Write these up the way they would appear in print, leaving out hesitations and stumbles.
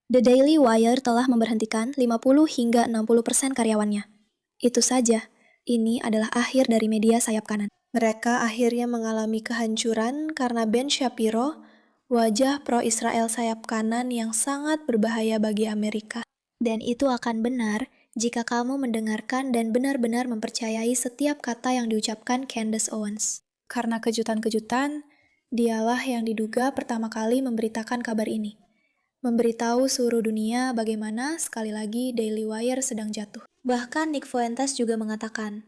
The Daily Wire telah memberhentikan 50 hingga 60% karyawannya. Itu saja, ini adalah akhir dari media sayap kanan. Mereka akhirnya mengalami kehancuran karena Ben Shapiro, wajah pro-Israel sayap kanan yang sangat berbahaya bagi Amerika. Dan itu akan benar jika kamu mendengarkan dan benar-benar mempercayai setiap kata yang diucapkan Candace Owens. Karena kejutan-kejutan, dialah yang diduga pertama kali memberitakan kabar ini. Memberitahu seluruh dunia bagaimana sekali lagi Daily Wire sedang jatuh. Bahkan Nick Fuentes juga mengatakan,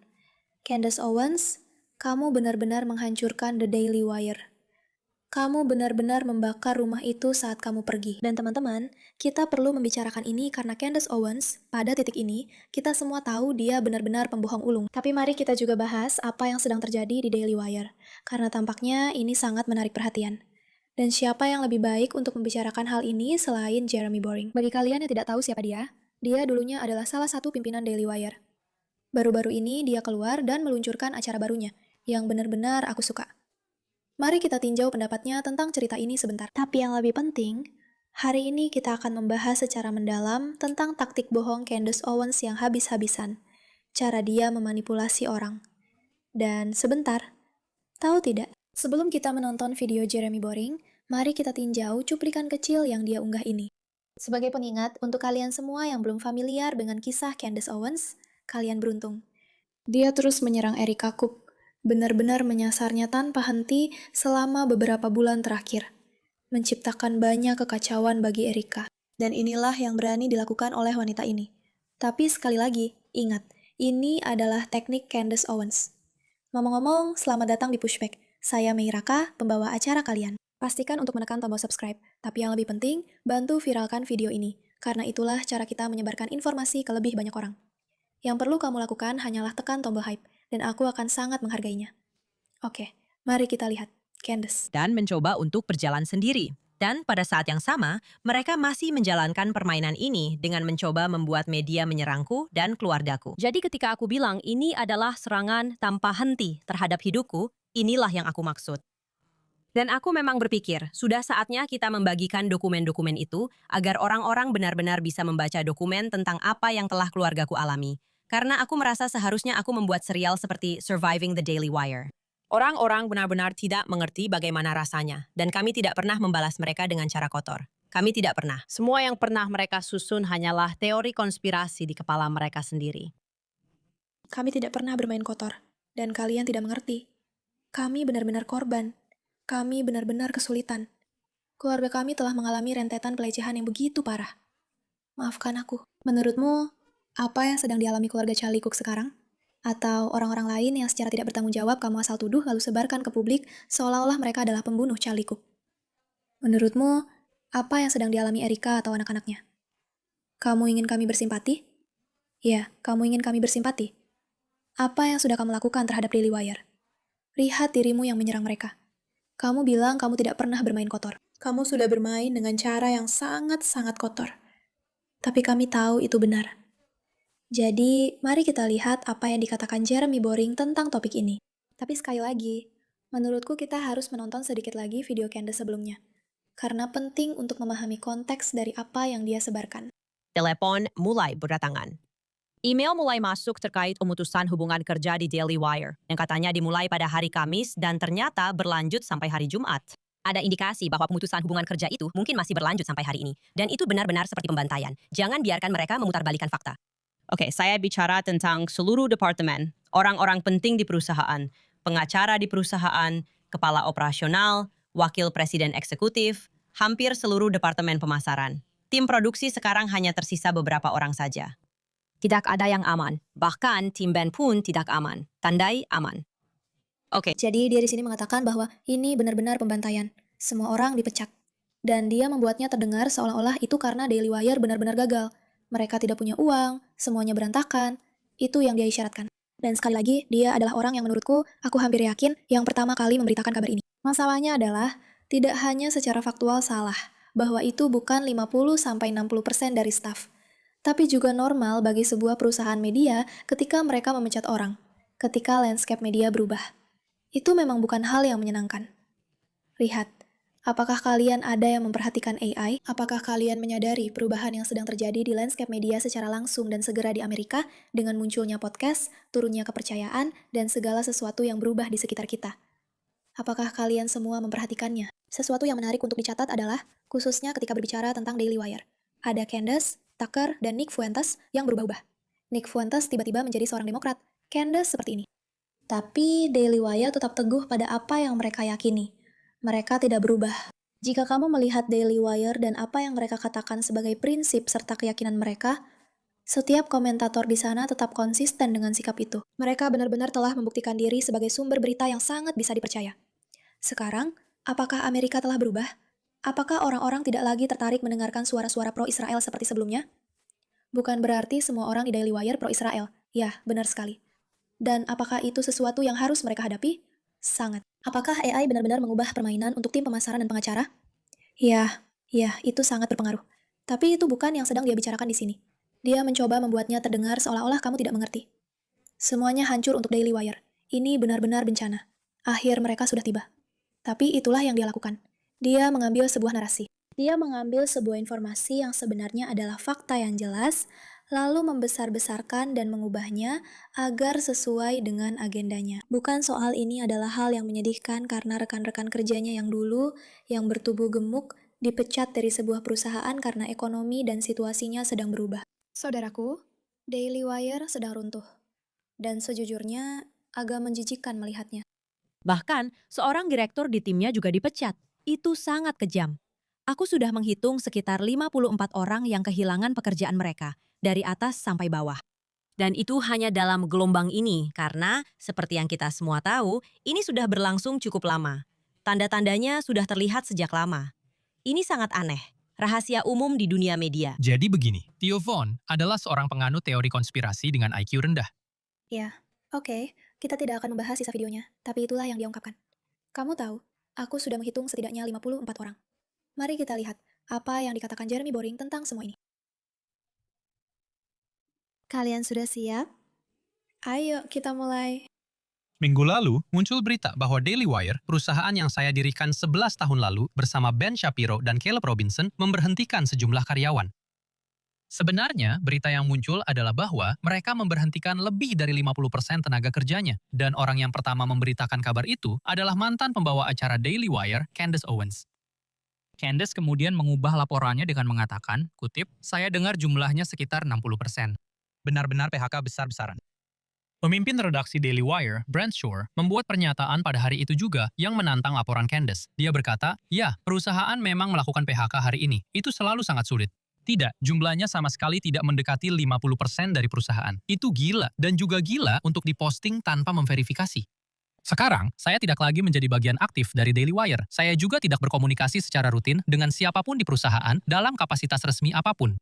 Candace Owens, kamu benar-benar menghancurkan The Daily Wire. Kamu benar-benar membakar rumah itu saat kamu pergi. Dan teman-teman, kita perlu membicarakan ini karena Candace Owens, pada titik ini, kita semua tahu dia benar-benar pembohong ulung. Tapi mari kita juga bahas apa yang sedang terjadi di Daily Wire, karena tampaknya ini sangat menarik perhatian. Dan siapa yang lebih baik untuk membicarakan hal ini selain Jeremy Boring? Bagi kalian yang tidak tahu siapa dia dulunya adalah salah satu pimpinan Daily Wire. Baru-baru ini dia keluar dan meluncurkan acara barunya, yang benar-benar aku suka. Mari kita tinjau pendapatnya tentang cerita ini sebentar. Tapi yang lebih penting, hari ini kita akan membahas secara mendalam tentang taktik bohong Candace Owens yang habis-habisan, cara dia memanipulasi orang. Dan sebentar, tahu tidak? Sebelum kita menonton video Jeremy Boring, mari kita tinjau cuplikan kecil yang dia unggah ini. Sebagai pengingat, untuk kalian semua yang belum familiar dengan kisah Candace Owens, kalian beruntung. Dia terus menyerang Erika Cook, benar-benar menyasarnya tanpa henti selama beberapa bulan terakhir, menciptakan banyak kekacauan bagi Erika. Dan inilah yang berani dilakukan oleh wanita ini. Tapi sekali lagi, ingat, ini adalah teknik Candace Owens. Ngomong-ngomong, selamat datang di Pushback. Saya Mei Raka, pembawa acara kalian. Pastikan untuk menekan tombol subscribe, tapi yang lebih penting, bantu viralkan video ini, karena itulah cara kita menyebarkan informasi ke lebih banyak orang. Yang perlu kamu lakukan hanyalah tekan tombol hype, dan aku akan sangat menghargainya. Oke, mari kita lihat. Candace. Dan mencoba untuk berjalan sendiri. Dan pada saat yang sama, mereka masih menjalankan permainan ini dengan mencoba membuat media menyerangku dan keluargaku. Jadi ketika aku bilang ini adalah serangan tanpa henti terhadap hidupku, inilah yang aku maksud. Dan aku memang berpikir, sudah saatnya kita membagikan dokumen-dokumen itu agar orang-orang benar-benar bisa membaca dokumen tentang apa yang telah keluargaku alami. Karena aku merasa seharusnya aku membuat serial seperti Surviving the Daily Wire. Orang-orang benar-benar tidak mengerti bagaimana rasanya, dan kami tidak pernah membalas mereka dengan cara kotor. Kami tidak pernah. Semua yang pernah mereka susun hanyalah teori konspirasi di kepala mereka sendiri. Kami tidak pernah bermain kotor, dan kalian tidak mengerti. Kami benar-benar korban. Kami benar-benar kesulitan. Keluarga kami telah mengalami rentetan pelecehan yang begitu parah. Maafkan aku. Menurutmu, apa yang sedang dialami keluarga Charlie Cook sekarang? Atau orang-orang lain yang secara tidak bertanggung jawab kamu asal tuduh lalu sebarkan ke publik seolah-olah mereka adalah pembunuh Charlie Cook? Menurutmu, apa yang sedang dialami Erika atau anak-anaknya? Kamu ingin kami bersimpati? Ya, kamu ingin kami bersimpati. Apa yang sudah kamu lakukan terhadap Daily Wire? Lihat dirimu yang menyerang mereka. Kamu bilang kamu tidak pernah bermain kotor. Kamu sudah bermain dengan cara yang sangat-sangat kotor. Tapi kami tahu itu benar. Jadi, mari kita lihat apa yang dikatakan Jeremy Boring tentang topik ini. Tapi sekali lagi, menurutku kita harus menonton sedikit lagi video Candace sebelumnya. Karena penting untuk memahami konteks dari apa yang dia sebarkan. Telepon mulai berdatangan. Email mulai masuk terkait pemutusan hubungan kerja di Daily Wire, yang katanya dimulai pada hari Kamis dan ternyata berlanjut sampai hari Jumat. Ada indikasi bahwa pemutusan hubungan kerja itu mungkin masih berlanjut sampai hari ini, dan itu benar-benar seperti pembantaian. Jangan biarkan mereka memutarbalikkan fakta. Oke, saya bicara tentang seluruh departemen, orang-orang penting di perusahaan, pengacara di perusahaan, kepala operasional, wakil presiden eksekutif, hampir seluruh departemen pemasaran. Tim produksi sekarang hanya tersisa beberapa orang saja. Tidak ada yang aman, bahkan tim band pun tidak aman. Tandai aman. Oke. Jadi dia di sini mengatakan bahwa ini benar-benar pembantaian. Semua orang dipecat. Dan dia membuatnya terdengar seolah-olah itu karena Daily Wire benar-benar gagal. Mereka tidak punya uang, semuanya berantakan. Itu yang dia isyaratkan. Dan sekali lagi, dia adalah orang yang menurutku, aku hampir yakin, yang pertama kali memberitakan kabar ini. Masalahnya adalah, tidak hanya secara faktual salah, bahwa itu bukan 50-60% dari staf. Tapi juga normal bagi sebuah perusahaan media ketika mereka memecat orang. Ketika landscape media berubah. Itu memang bukan hal yang menyenangkan. Lihat, Apakah kalian ada yang memperhatikan AI? Apakah kalian menyadari perubahan yang sedang terjadi di landscape media secara langsung dan segera di Amerika dengan munculnya podcast, turunnya kepercayaan, dan segala sesuatu yang berubah di sekitar kita? Apakah kalian semua memperhatikannya? Sesuatu yang menarik untuk dicatat adalah, khususnya ketika berbicara tentang Daily Wire. Ada Candace, Tucker, dan Nick Fuentes yang berubah-ubah. Nick Fuentes tiba-tiba menjadi seorang Demokrat. Candace seperti ini. Tapi Daily Wire tetap teguh pada apa yang mereka yakini. Mereka tidak berubah. Jika kamu melihat Daily Wire dan apa yang mereka katakan sebagai prinsip serta keyakinan mereka, setiap komentator di sana tetap konsisten dengan sikap itu. Mereka benar-benar telah membuktikan diri sebagai sumber berita yang sangat bisa dipercaya. Sekarang, apakah Amerika telah berubah? Apakah orang-orang tidak lagi tertarik mendengarkan suara-suara pro-Israel seperti sebelumnya? Bukan berarti semua orang di Daily Wire pro-Israel. Ya, benar sekali. Dan apakah itu sesuatu yang harus mereka hadapi? Sangat. Apakah AI benar-benar mengubah permainan untuk tim pemasaran dan pengacara? Ya, itu sangat berpengaruh. Tapi itu bukan yang sedang dia bicarakan di sini. Dia mencoba membuatnya terdengar seolah-olah kamu tidak mengerti. Semuanya hancur untuk Daily Wire. Ini benar-benar bencana. Akhir mereka sudah tiba. Tapi itulah yang dia lakukan. Dia mengambil sebuah narasi. Dia mengambil sebuah informasi yang sebenarnya adalah fakta yang jelas, lalu membesar-besarkan dan mengubahnya agar sesuai dengan agendanya. Bukan soal ini adalah hal yang menyedihkan karena rekan-rekan kerjanya yang dulu, yang bertubuh gemuk, dipecat dari sebuah perusahaan karena ekonomi dan situasinya sedang berubah. Saudaraku, Daily Wire sedang runtuh. Dan sejujurnya, agak menjijikkan melihatnya. Bahkan, seorang direktur di timnya juga dipecat. Itu sangat kejam. Aku sudah menghitung sekitar 54 orang yang kehilangan pekerjaan mereka, dari atas sampai bawah. Dan itu hanya dalam gelombang ini, karena seperti yang kita semua tahu, ini sudah berlangsung cukup lama. Tanda-tandanya sudah terlihat sejak lama. Ini sangat aneh, rahasia umum di dunia media. Jadi begini, Theo Von adalah seorang penganut teori konspirasi dengan IQ rendah. Ya, oke, kita tidak akan membahas sisa videonya, tapi itulah yang dia ungkapkan. Kamu tahu, aku sudah menghitung setidaknya 54 orang. Mari kita lihat apa yang dikatakan Jeremy Boring tentang semua ini. Kalian sudah siap? Ayo kita mulai. Minggu lalu, muncul berita bahwa Daily Wire, perusahaan yang saya dirikan 11 tahun lalu bersama Ben Shapiro dan Caleb Robinson, memberhentikan sejumlah karyawan. Sebenarnya, berita yang muncul adalah bahwa mereka memberhentikan lebih dari 50% tenaga kerjanya. Dan orang yang pertama memberitakan kabar itu adalah mantan pembawa acara Daily Wire, Candace Owens. Candace kemudian mengubah laporannya dengan mengatakan, kutip, "Saya dengar jumlahnya sekitar 60%. Benar-benar PHK besar-besaran." Pemimpin redaksi Daily Wire, Brent Shore, membuat pernyataan pada hari itu juga yang menantang laporan Candace. Dia berkata, ya, perusahaan memang melakukan PHK hari ini. Itu selalu sangat sulit. Tidak, jumlahnya sama sekali tidak mendekati 50% dari perusahaan. Itu gila, dan juga gila untuk diposting tanpa memverifikasi. Sekarang, saya tidak lagi menjadi bagian aktif dari Daily Wire. Saya juga tidak berkomunikasi secara rutin dengan siapapun di perusahaan dalam kapasitas resmi apapun.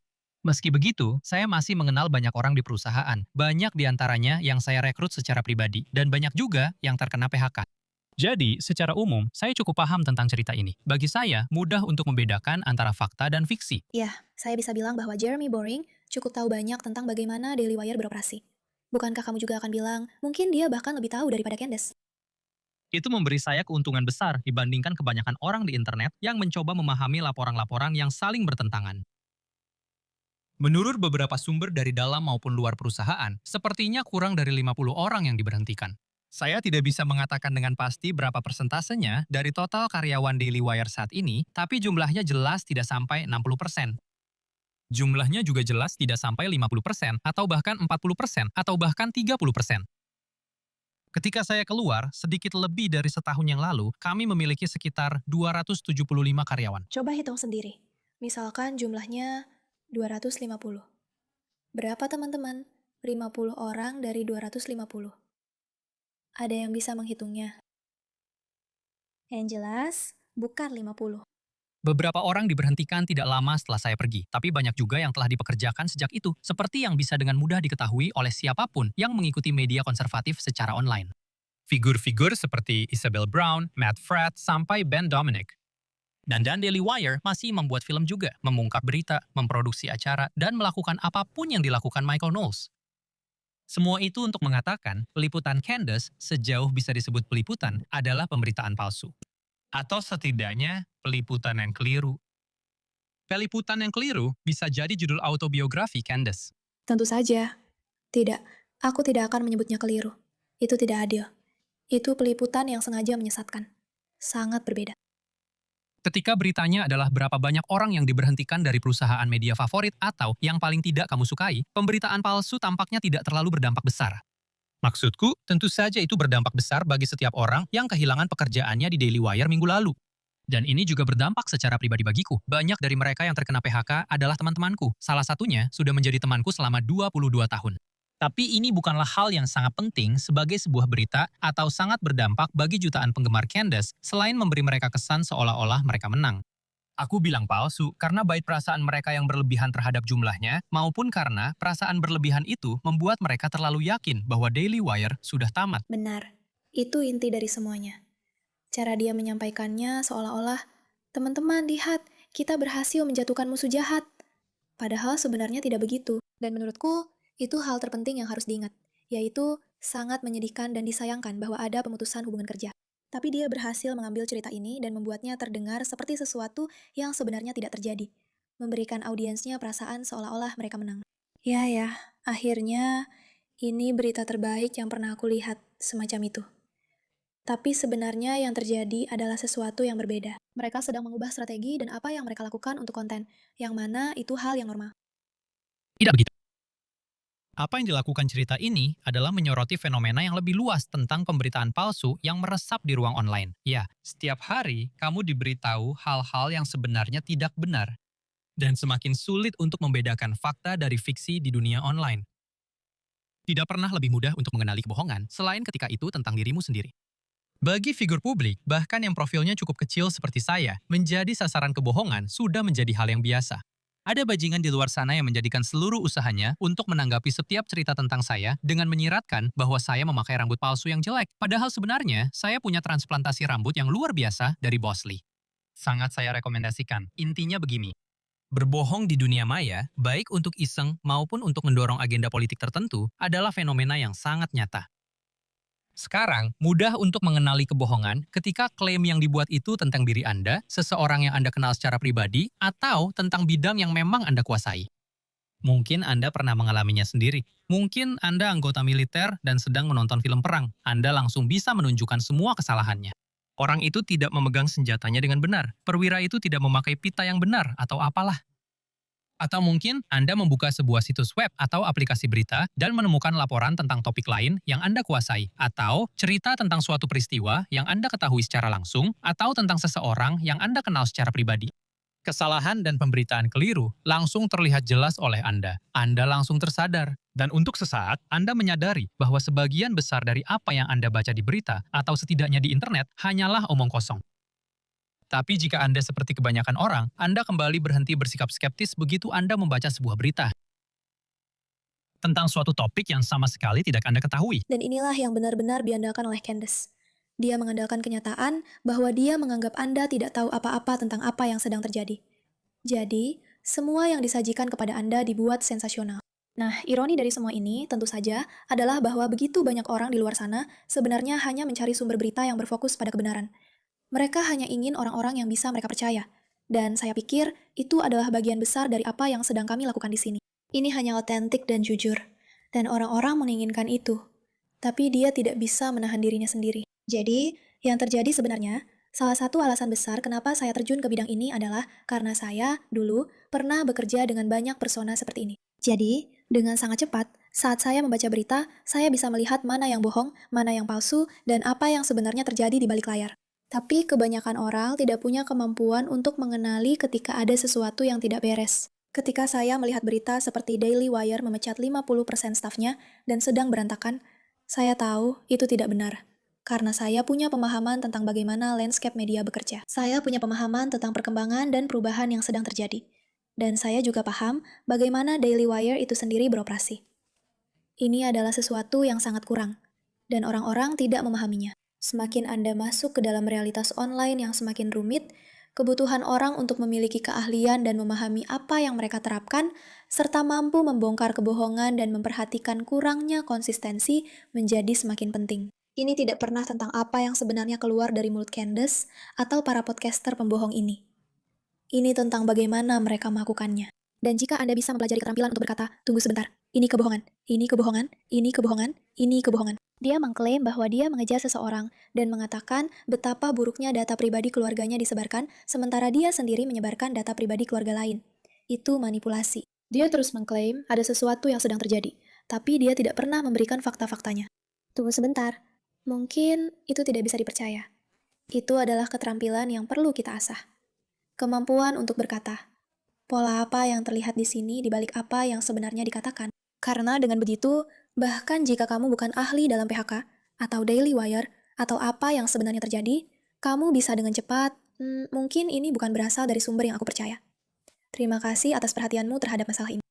Meski begitu, saya masih mengenal banyak orang di perusahaan. Banyak di antaranya yang saya rekrut secara pribadi, dan banyak juga yang terkena PHK. Jadi, secara umum, saya cukup paham tentang cerita ini. Bagi saya, mudah untuk membedakan antara fakta dan fiksi. Ya, saya bisa bilang bahwa Jeremy Boring cukup tahu banyak tentang bagaimana Daily Wire beroperasi. Bukankah kamu juga akan bilang, mungkin dia bahkan lebih tahu daripada Candace? Itu memberi saya keuntungan besar dibandingkan kebanyakan orang di internet yang mencoba memahami laporan-laporan yang saling bertentangan. Menurut beberapa sumber dari dalam maupun luar perusahaan, sepertinya kurang dari 50 orang yang diberhentikan. Saya tidak bisa mengatakan dengan pasti berapa persentasenya dari total karyawan Daily Wire saat ini, tapi jumlahnya jelas tidak sampai 60%. Jumlahnya juga jelas tidak sampai 50%, atau bahkan 40%, atau bahkan 30%. Ketika saya keluar, sedikit lebih dari setahun yang lalu, kami memiliki sekitar 275 karyawan. Coba hitung sendiri. Misalkan jumlahnya 250. Berapa teman-teman? 50 orang dari 250. Ada yang bisa menghitungnya? Yang jelas, bukan 50. Beberapa orang diberhentikan tidak lama setelah saya pergi, tapi banyak juga yang telah dipekerjakan sejak itu, seperti yang bisa dengan mudah diketahui oleh siapapun yang mengikuti media konservatif secara online. Figur-figur seperti Isabel Brown, Matt Fradd, sampai Ben Dominic. Dan Daily Wire masih membuat film juga, mengungkap berita, memproduksi acara, dan melakukan apapun yang dilakukan Michael Knowles. Semua itu untuk mengatakan, peliputan Candace, sejauh bisa disebut peliputan, adalah pemberitaan palsu. Atau setidaknya peliputan yang keliru. Peliputan yang keliru bisa jadi judul autobiografi Candace. Tentu saja. Tidak, aku tidak akan menyebutnya keliru. Itu tidak adil. Itu peliputan yang sengaja menyesatkan. Sangat berbeda. Ketika beritanya adalah berapa banyak orang yang diberhentikan dari perusahaan media favorit atau yang paling tidak kamu sukai, pemberitaan palsu tampaknya tidak terlalu berdampak besar. Maksudku, tentu saja itu berdampak besar bagi setiap orang yang kehilangan pekerjaannya di Daily Wire minggu lalu. Dan ini juga berdampak secara pribadi bagiku. Banyak dari mereka yang terkena PHK adalah teman-temanku. Salah satunya sudah menjadi temanku selama 22 tahun. Tapi ini bukanlah hal yang sangat penting sebagai sebuah berita atau sangat berdampak bagi jutaan penggemar Candace selain memberi mereka kesan seolah-olah mereka menang. Aku bilang palsu karena baik perasaan mereka yang berlebihan terhadap jumlahnya maupun karena perasaan berlebihan itu membuat mereka terlalu yakin bahwa Daily Wire sudah tamat. Benar. Itu inti dari semuanya. Cara dia menyampaikannya seolah-olah, teman-teman lihat, kita berhasil menjatuhkan musuh jahat. Padahal sebenarnya tidak begitu. Dan menurutku, itu hal terpenting yang harus diingat, yaitu sangat menyedihkan dan disayangkan bahwa ada pemutusan hubungan kerja. Tapi dia berhasil mengambil cerita ini dan membuatnya terdengar seperti sesuatu yang sebenarnya tidak terjadi, memberikan audiensnya perasaan seolah-olah mereka menang. Ya, akhirnya ini berita terbaik yang pernah aku lihat, semacam itu. Tapi sebenarnya yang terjadi adalah sesuatu yang berbeda. Mereka sedang mengubah strategi dan apa yang mereka lakukan untuk konten, yang mana itu hal yang normal. Tidak begitu. Apa yang dilakukan cerita ini adalah menyoroti fenomena yang lebih luas tentang pemberitaan palsu yang meresap di ruang online. Ya, setiap hari kamu diberitahu hal-hal yang sebenarnya tidak benar. Dan semakin sulit untuk membedakan fakta dari fiksi di dunia online. Tidak pernah lebih mudah untuk mengenali kebohongan selain ketika itu tentang dirimu sendiri. Bagi figur publik, bahkan yang profilnya cukup kecil seperti saya, menjadi sasaran kebohongan sudah menjadi hal yang biasa. Ada bajingan di luar sana yang menjadikan seluruh usahanya untuk menanggapi setiap cerita tentang saya dengan menyiratkan bahwa saya memakai rambut palsu yang jelek. Padahal sebenarnya, saya punya transplantasi rambut yang luar biasa dari Bosley. Sangat saya rekomendasikan. Intinya begini. Berbohong di dunia maya, baik untuk iseng maupun untuk mendorong agenda politik tertentu, adalah fenomena yang sangat nyata. Sekarang, mudah untuk mengenali kebohongan ketika klaim yang dibuat itu tentang diri Anda, seseorang yang Anda kenal secara pribadi, atau tentang bidang yang memang Anda kuasai. Mungkin Anda pernah mengalaminya sendiri. Mungkin Anda anggota militer dan sedang menonton film perang. Anda langsung bisa menunjukkan semua kesalahannya. Orang itu tidak memegang senjatanya dengan benar. Perwira itu tidak memakai pita yang benar atau apalah. Atau mungkin Anda membuka sebuah situs web atau aplikasi berita dan menemukan laporan tentang topik lain yang Anda kuasai, atau cerita tentang suatu peristiwa yang Anda ketahui secara langsung, atau tentang seseorang yang Anda kenal secara pribadi. Kesalahan dan pemberitaan keliru langsung terlihat jelas oleh Anda. Anda langsung tersadar. Dan untuk sesaat, Anda menyadari bahwa sebagian besar dari apa yang Anda baca di berita atau setidaknya di internet hanyalah omong kosong. Tapi jika Anda seperti kebanyakan orang, Anda kembali berhenti bersikap skeptis begitu Anda membaca sebuah berita tentang suatu topik yang sama sekali tidak Anda ketahui. Dan inilah yang benar-benar diandalkan oleh Candace. Dia mengandalkan kenyataan bahwa dia menganggap Anda tidak tahu apa-apa tentang apa yang sedang terjadi. Jadi, semua yang disajikan kepada Anda dibuat sensasional. Nah, ironi dari semua ini tentu saja adalah bahwa begitu banyak orang di luar sana sebenarnya hanya mencari sumber berita yang berfokus pada kebenaran. Mereka hanya ingin orang-orang yang bisa mereka percaya. Dan saya pikir itu adalah bagian besar dari apa yang sedang kami lakukan di sini. Ini hanya otentik dan jujur. Dan orang-orang menginginkan itu. Tapi dia tidak bisa menahan dirinya sendiri. Jadi, yang terjadi sebenarnya, salah satu alasan besar kenapa saya terjun ke bidang ini adalah karena saya, dulu, pernah bekerja dengan banyak persona seperti ini. Jadi, dengan sangat cepat, saat saya membaca berita, saya bisa melihat mana yang bohong, mana yang palsu, dan apa yang sebenarnya terjadi di balik layar. Tapi kebanyakan orang tidak punya kemampuan untuk mengenali ketika ada sesuatu yang tidak beres. Ketika saya melihat berita seperti Daily Wire memecat 50% stafnya dan sedang berantakan, saya tahu itu tidak benar. Karena saya punya pemahaman tentang bagaimana landscape media bekerja. Saya punya pemahaman tentang perkembangan dan perubahan yang sedang terjadi. Dan saya juga paham bagaimana Daily Wire itu sendiri beroperasi. Ini adalah sesuatu yang sangat kurang, dan orang-orang tidak memahaminya. Semakin Anda masuk ke dalam realitas online yang semakin rumit, kebutuhan orang untuk memiliki keahlian dan memahami apa yang mereka terapkan, serta mampu membongkar kebohongan dan memperhatikan kurangnya konsistensi menjadi semakin penting. Ini tidak pernah tentang apa yang sebenarnya keluar dari mulut Candace atau para podcaster pembohong ini. Ini tentang bagaimana mereka melakukannya. Dan jika Anda bisa mempelajari keterampilan untuk berkata, tunggu sebentar, ini kebohongan, ini kebohongan, ini kebohongan, ini kebohongan. Dia mengklaim bahwa dia mengejar seseorang dan mengatakan betapa buruknya data pribadi keluarganya disebarkan, sementara dia sendiri menyebarkan data pribadi keluarga lain. Itu manipulasi. Dia terus mengklaim ada sesuatu yang sedang terjadi, tapi dia tidak pernah memberikan fakta-faktanya. Tunggu sebentar, mungkin itu tidak bisa dipercaya. Itu adalah keterampilan yang perlu kita asah. Kemampuan untuk berkata, pola apa yang terlihat di sini dibalik apa yang sebenarnya dikatakan. Karena dengan begitu, bahkan jika kamu bukan ahli dalam PHK, atau Daily Wire, atau apa yang sebenarnya terjadi, kamu bisa dengan cepat, mungkin ini bukan berasal dari sumber yang aku percaya. Terima kasih atas perhatianmu terhadap masalah ini.